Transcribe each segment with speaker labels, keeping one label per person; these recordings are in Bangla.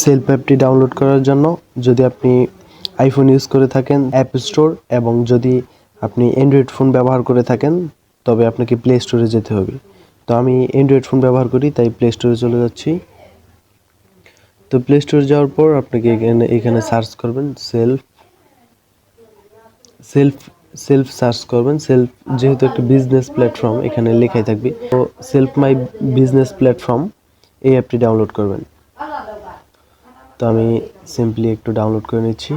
Speaker 1: সেলফ অ্যাপটি ডাউনলোড করার জন্য যদি আপনি আইফোন ইউজ করে থাকেন অ্যাপ স্টোর, এবং যদি আপনি অ্যান্ড্রয়েড ফোন ব্যবহার করে থাকেন তবে আপনাকে প্লে স্টোরে যেতে হবে। তো আমি অ্যান্ড্রয়েড ফোন ব্যবহার করি, তাই প্লে স্টোরে চলে যাচ্ছি। তো প্লে স্টোরে যাওয়ার পর আপনাকে এখানে সার্চ করবেন সেলফ সেলফ সেলফ সার্চ করবেন। সেলফ যেহেতু একটা বিজনেস প্ল্যাটফর্ম এখানে লেখাই থাকবে, তো সেলফ মাই বিজনেস প্ল্যাটফর্ম এই অ্যাপটি ডাউনলোড করবেন। তো আমি সিম্পলি একটু ডাউনলোড করে নিচ্ছি।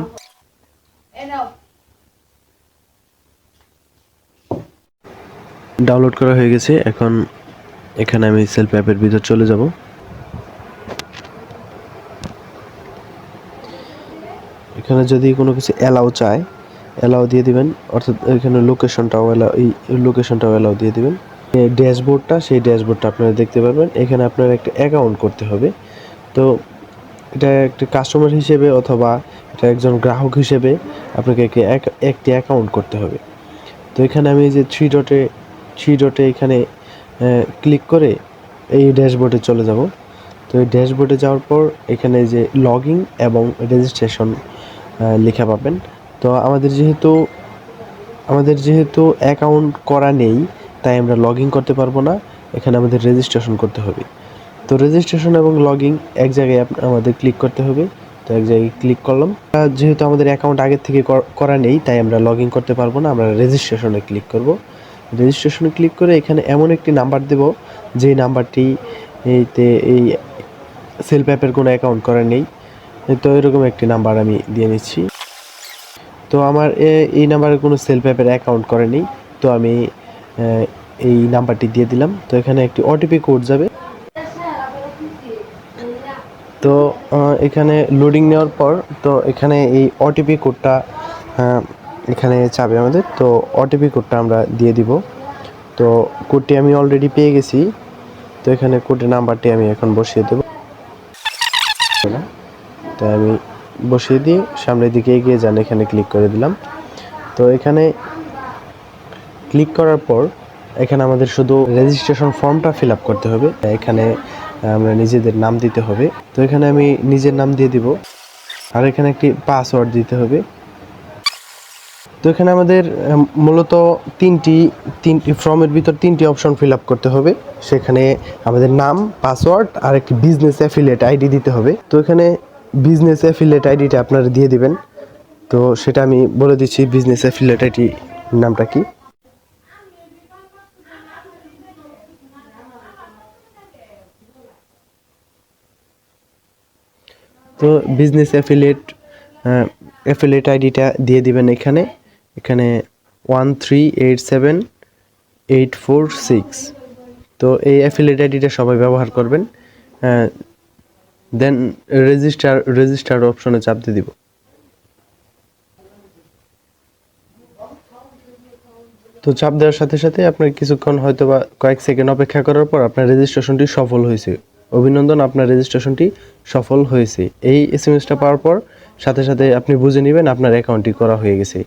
Speaker 1: ডাউনলোড করা হয়ে গেছে। এখন এখানে আমি সেলফ অ্যাপের ভিতর চলে যাব। এখানে যদি কোনো কিছু অ্যালাউ চায়, অ্যালাউ দিয়ে দিবেন, অর্থাৎ এখানে লোকেশনটাও অ্যালাউ দিয়ে দিবেন। এই ড্যাশবোর্ডটা, সেই ড্যাশবোর্ডটা আপনারা দেখতে পারবেন। এখানে আপনার একটা অ্যাকাউন্ট করতে হবে। তো এটা একটা কাস্টমার হিসেবে অথবা এটা একজন গ্রাহক হিসেবে আপনাকে একটি অ্যাকাউন্ট করতে হবে। তো এখানে আমি যে থ্রি ডটে এখানে ক্লিক করে এই ড্যাশবোর্ডে চলে যাব। তো এই ড্যাশবোর্ডে যাওয়ার পর এখানে যে লগইন এবং রেজিস্ট্রেশন লেখা পাবেন। তো আমাদের যেহেতু অ্যাকাউন্ট করা নেই, তাই আমরা লগইন করতে পারবো না। এখানে আমাদের রেজিস্ট্রেশন করতে হবে। তো রেজিস্ট্রেশন এবং লগইন এক জায়গায় আমাদের ক্লিক করতে হবে। তো এক জায়গায় ক্লিক করলাম। যেহেতু আমাদের অ্যাকাউন্ট আগের থেকে করা নেই, তাই আমরা লগইন করতে পারবো না। আমরা রেজিস্ট্রেশনে ক্লিক করব। রেজিস্ট্রেশনে ক্লিক করে এখানে এমন একটি নাম্বার দেব, যেই নাম্বারটি এই সেলফ অ্যাপের কোনো অ্যাকাউন্ট করা নেই। তো এরকম একটি নাম্বার আমি দিয়ে নিচ্ছি। তো আমার এই নাম্বারে কোনো সেলফ অ্যাপের অ্যাকাউন্ট করা নেই, তো আমি এই নাম্বারটি দিয়ে দিলাম। তো এখানে একটি ওটিপি কোড যাবে। তো এখানে লোডিং নেওয়ার পর তো এখানে এই ওটিপি কোডটা এখানে চাবে আমাদের। তো ওটিপি কোডটা আমরা দিয়ে দিব। তো কোডটি আমি অলরেডি পেয়ে গেছি। তো এখানে কোডের নাম্বারটি আমি এখন বসিয়ে দেব। তো আমি বসিয়ে দিয়ে সামনের দিকে এগিয়ে যান, এখানে ক্লিক করে দিলাম। তো এখানে ক্লিক করার পর এখানে আমাদের শুধু রেজিস্ট্রেশন ফর্মটা ফিল আপ করতে হবে। এখানে আমরা নিজেদের নাম দিতে হবে। তো এখানে আমি নিজের নাম দিয়ে দিব, আর এখানে একটি পাসওয়ার্ড দিতে হবে। তো এখানে আমাদের মূলত তিনটি ফর্মের ভিতর তিনটি অপশন ফিল আপ করতে হবে। সেখানে আমাদের নাম, পাসওয়ার্ড আর একটি বিজনেস অ্যাফিলিয়েট আইডি দিতে হবে। তো এখানে বিজনেস অ্যাফিলিয়েট আইডিটা আপনারা দিয়ে দিবেন। তো সেটা আমি বলে দিচ্ছি, বিজনেস অ্যাফিলিয়েট আইডি নামটা কি। তো বিজনেস অ্যাফিলিয়েট আইডিটা দিয়ে দিবেন এখানে 1387846। তো এই অ্যাফিলিয়েট আইডিটা সবাই ব্যবহার করবেন। দেন রেজিস্টার অপশনে চাপ দিয়ে দিব। তো চাপ দেওয়ার সাথে সাথে আপনার কিছুক্ষণ হয়তো বা কয়েক সেকেন্ড অপেক্ষা করার পর আপনার রেজিস্ট্রেশনটি সফল হয়েছে। অভিনন্দন, আপনার রেজিস্ট্রেশনটি সফল হয়েছে। এই এসএমএসটা পাওয়ার পর সাথে সাথে আপনি বুঝে নেবেন আপনার অ্যাকাউন্টটি করা হয়ে গেছে।